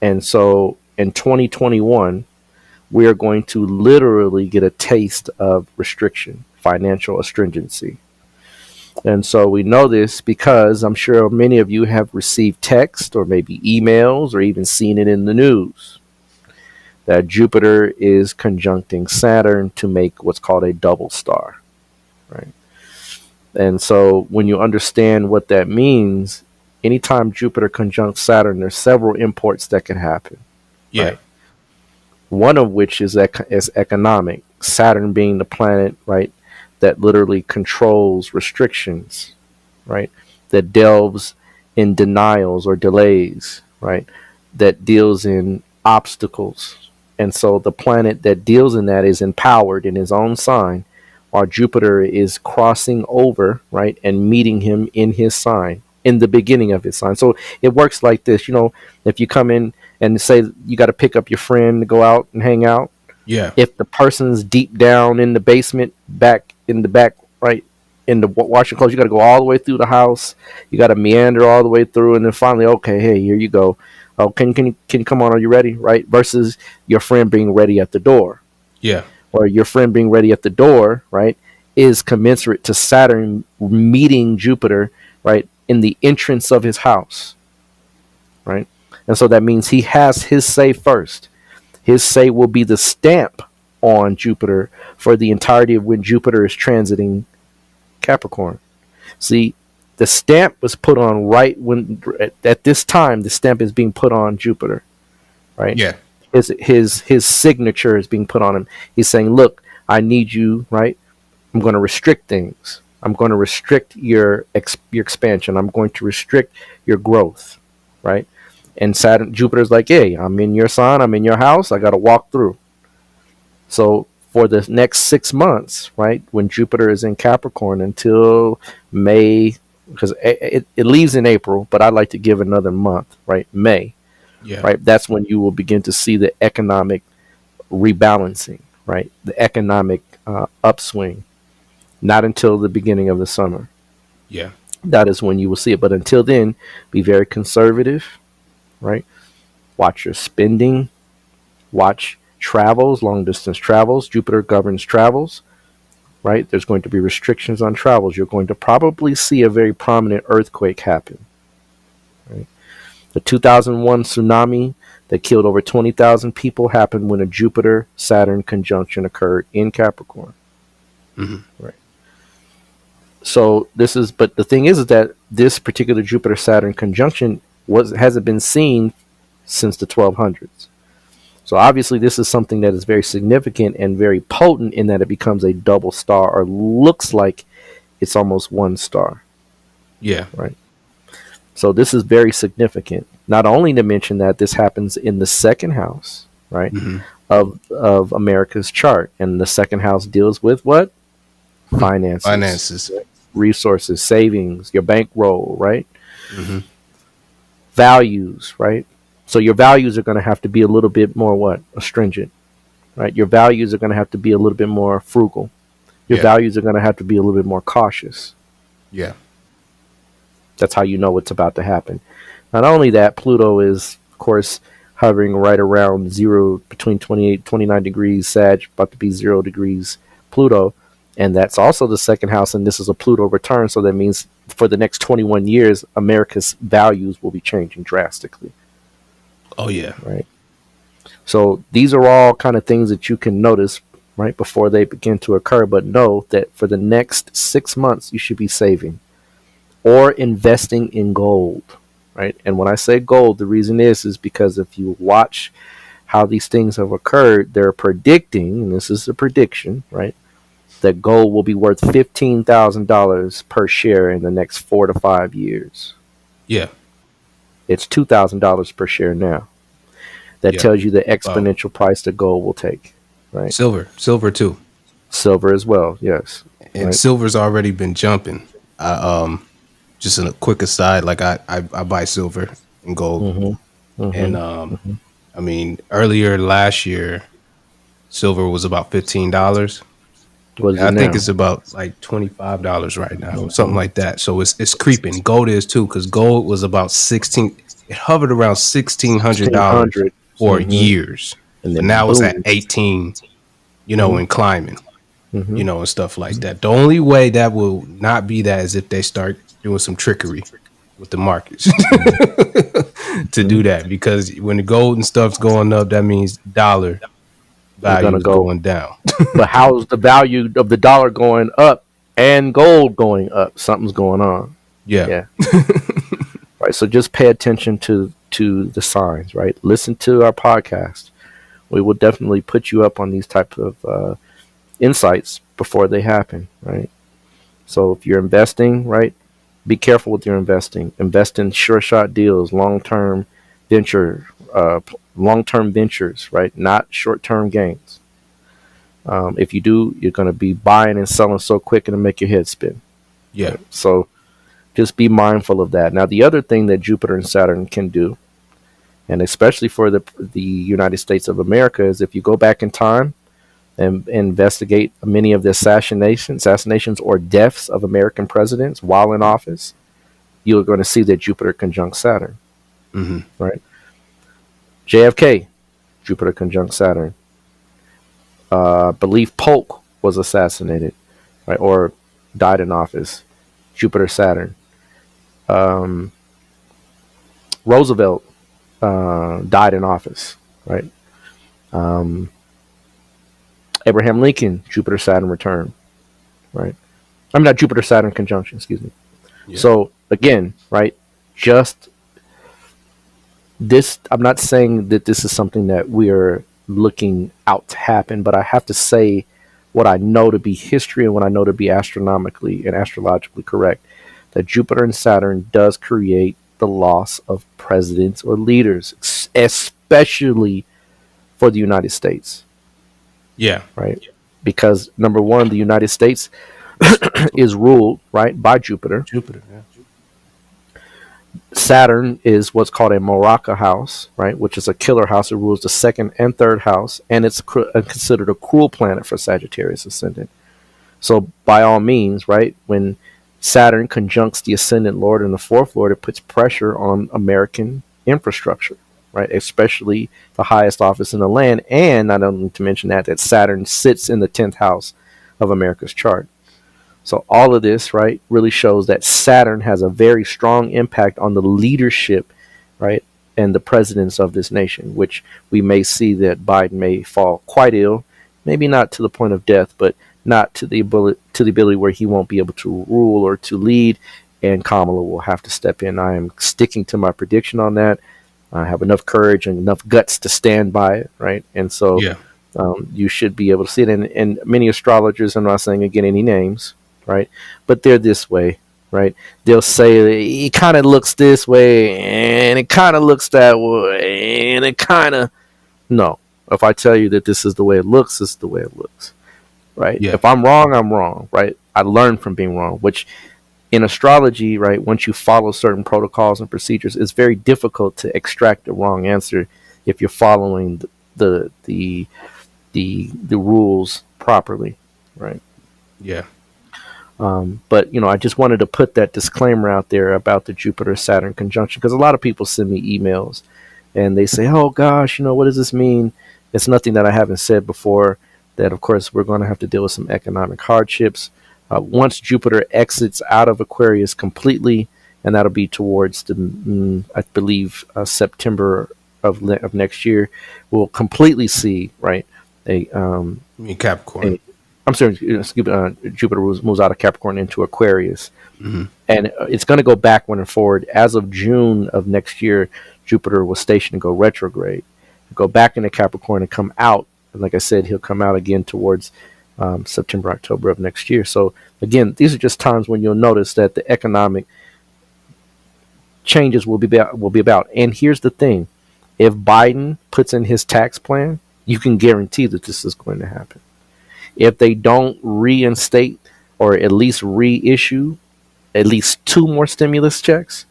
And so in 2021, we are going to literally get a taste of restriction, financial astringency. And so we know this because I'm sure many of you have received text or maybe emails or even seen it in the news that Jupiter is conjuncting Saturn to make what's called a double star, right? And so when you understand what that means, anytime Jupiter conjuncts Saturn, there's several imports that can happen, Yeah. right? One of which is economic. Saturn being the planet, right, that literally controls restrictions, right, that delves in denials or delays, right, that deals in obstacles. And so the planet that deals in that is empowered in his own sign, while Jupiter is crossing over, right, and meeting him in his sign, in the beginning of his sign. So it works like this, if you come in and say you got to pick up your friend to go out and hang out, Yeah. if the person's deep down in the basement, back in the back, right, in the washing clothes, you got to go all the way through the house. You got to meander all the way through, and then finally, okay, hey, here you go. Oh, can you come on? Are you ready? Right, versus your friend being ready at the door, Yeah. or your friend being ready at the door, right, is commensurate to Saturn meeting Jupiter, right, in the entrance of his house, right, and so that means he has his say first. His say will be the stamp on Jupiter for the entirety of when Jupiter is transiting Capricorn. See, the stamp was put on right when at this time the stamp is being put on Jupiter, right? Yeah. His signature is being put on him. He's saying, "Look, I need you, right? I'm going to restrict things. I'm going to restrict your expansion. I'm going to restrict your growth, right?" And Saturn, Jupiter's like, "Hey, I'm in your sign. I'm in your house. I got to walk through." So for the next 6 months, right, when Jupiter is in Capricorn until May, because it leaves in April, but I'd like to give another month, right, May, Yeah. right, that's when you will begin to see the economic rebalancing, right, the economic upswing, not until the beginning of the summer. Yeah. That is when you will see it. But until then, be very conservative, right? Watch your spending, watch travels, long distance travels. Jupiter governs travels, right? There's going to be restrictions on travels. You're going to probably see a very prominent earthquake happen, right? The 2001 tsunami that killed over 20,000 people happened when a Jupiter Saturn conjunction occurred in Capricorn. Mhm. Right. So but the thing is that this particular Jupiter Saturn conjunction hasn't been seen since the 1200s. So obviously, this is something that is very significant and very potent in that it becomes a double star, or looks like it's almost one star, Yeah. right? So this is very significant. Not only to mention that this happens in the second house, right, Mhm. of America's chart, and the second house deals with what? Finances, Finances. resources, savings, your bankroll, right? Mhm. Values, right? So your values are going to have to be a little bit more what? Astringent, right? Your values are going to have to be a little bit more frugal. Your Yeah. values are going to have to be a little bit more cautious. Yeah. That's how you know what's about to happen. Not only that, Pluto is, of course, hovering right around zero, between 28, 29 degrees Sag, about to be 0 degrees Pluto. And that's also the second house, and this is a Pluto return. So that means for the next 21 years, America's values will be changing drastically, Oh yeah. right? So these are all kind of things that you can notice right before they begin to occur. But know that for the next 6 months, you should be saving or investing in gold, right? And when I say gold, the reason is because if you watch how these things have occurred, they're predicting, and this is a prediction, right, that gold will be worth $15,000 per share in the next 4 to 5 years. Yeah. It's $2,000 per share now. That Yeah. tells you the Wow. exponential price that gold will take, right? Silver too. Silver as well, yes, And right. silver's already been jumping. I just in a quick aside, like I buy silver and gold, Mm-hmm. and Mm-hmm. Mm-hmm. I mean earlier last year, silver was about $15, What is and it I think now? it's about like $25 right now, something Mm-hmm. like that. So it's creeping. Gold is too, because gold was about 16. it hovered around $1,600 1600. for Mm-hmm. years, And but then now it's at boom. 18. Mm-hmm. And climbing, Mm-hmm. and stuff like that. The only way that will not be that is if they start doing some trickery with the markets to Mm-hmm. do that. Because when the gold and stuff's going up, that means dollar Is value gonna is go. going down. But how's the value of the dollar going up and gold going up? Something's going on. Yeah. Yeah. Right. So just pay attention to the signs. Right. Listen to our podcast. We will definitely put you up on these type of insights before they happen. Right. So if you're investing, right, be careful with your investing. Invest in sure shot deals, venture, long term ventures. Right. Not short term gains. If you do, you're going to be buying and selling so quick and it'll make your head spin. Yeah. Right? So just be mindful of that. Now, the other thing that Jupiter and Saturn can do, and especially for the United States of America, is if you go back in time and investigate many of the assassinations or deaths of American presidents while in office, you're going to see that Jupiter conjunct Saturn. Mm-hmm. Right? JFK, Jupiter conjunct Saturn. I believe Polk was assassinated, right, or died in office. Jupiter Saturn. Um, Roosevelt died in office, right? Um, Abraham Lincoln, Jupiter Saturn return, right? I'm not Jupiter Saturn conjunction, excuse me. Yeah. So again, right? Just this. I'm not saying that this is something that we are looking out to happen, but I have to say what I know to be history and what I know to be astronomically and astrologically correct. That Jupiter and Saturn does create the loss of presidents or leaders, especially for the United States, Yeah. right? Because number one, the United States is ruled right by Jupiter. Jupiter. Yeah. Saturn is what's called a Maraca house, right, which is a killer house. It rules the second and third house, and it's considered a cruel planet for Sagittarius ascendant. So by all means, right, when Saturn conjuncts the ascendant lord and the fourth lord, it puts pressure on American infrastructure, right, especially the highest office in the land. And I don't need to mention that Saturn sits in the 10th house of America's chart. So all of this, right, really shows that Saturn has a very strong impact on the leadership, right, and the presidents of this nation, which we may see that Biden may fall quite ill, maybe not to the point of death, but not to the ability where he won't be able to rule or to lead, and Kamala will have to step in. I am sticking to my prediction on that. I have enough courage and enough guts to stand by it, right? And so Yeah. you should be able to see it. And many astrologers, I'm not saying again any names, right? But they're this way, right? They'll say it kind of looks this way and it kind of looks that way and it kind of no. If I tell you that this is the way it looks, this is the way it looks, right? Yeah. If I'm wrong, I'm wrong, right? I learned from being wrong, which in astrology, right, once you follow certain protocols and procedures, it's very difficult to extract the wrong answer if you're following the rules properly, right? Yeah. But I just wanted to put that disclaimer out there about the Jupiter Saturn conjunction because a lot of people send me emails and they say, "Oh gosh, what does this mean?" It's nothing that I haven't said before. That of course we're going to have to deal with some economic hardships once Jupiter exits out of Aquarius completely, and that'll be towards I believe September of next year. We'll completely see a You mean Capricorn? I'm sorry, Jupiter moves out of Capricorn into Aquarius. Mm-hmm. And it's going to go backward and forward. As of June of next year, Jupiter was stationed to go retrograde, go back into Capricorn and come out. And like I said, he'll come out again towards September, October of next year. So again, these are just times when you'll notice that the economic changes will be about. And here's the thing: if Biden puts in his tax plan, you can guarantee that this is going to happen. If they don't reinstate or at least reissue at least 2 more stimulus checks,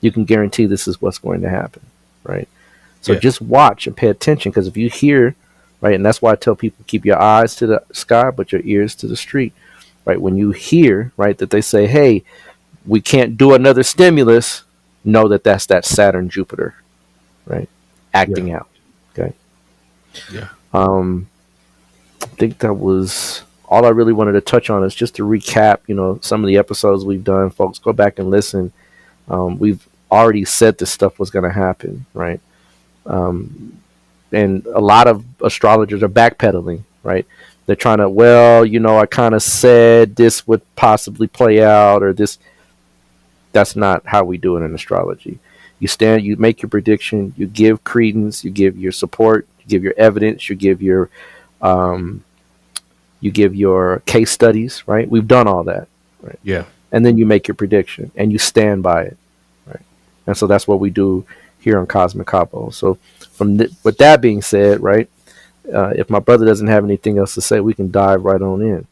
you can guarantee this is what's going to happen, right? So just watch and pay attention, because if you hear, right, and that's why I tell people keep your eyes to the sky but your ears to the street, right? When you hear, right, that they say, hey, we can't do another stimulus, know that that's that Saturn Jupiter, right? Yeah. Acting out. Okay. Yeah. Um, I think that was all I really wanted to touch on is just to recap, some of the episodes we've done. Folks, go back and listen. We've already said this stuff was going to happen, right? Um, and a lot of astrologers are backpedaling, right? They're trying to, well, I kind of said this would possibly play out, or this. That's not how we do it in astrology. You make your prediction, you give credence, you give your support, you give your evidence, um, you give your case studies, right? We've done all that, right? Yeah. And then you make your prediction and you stand by it, right? And so that's what we do here on Cosmic Capo. So, with that being said, right, if my brother doesn't have anything else to say, we can dive right on in.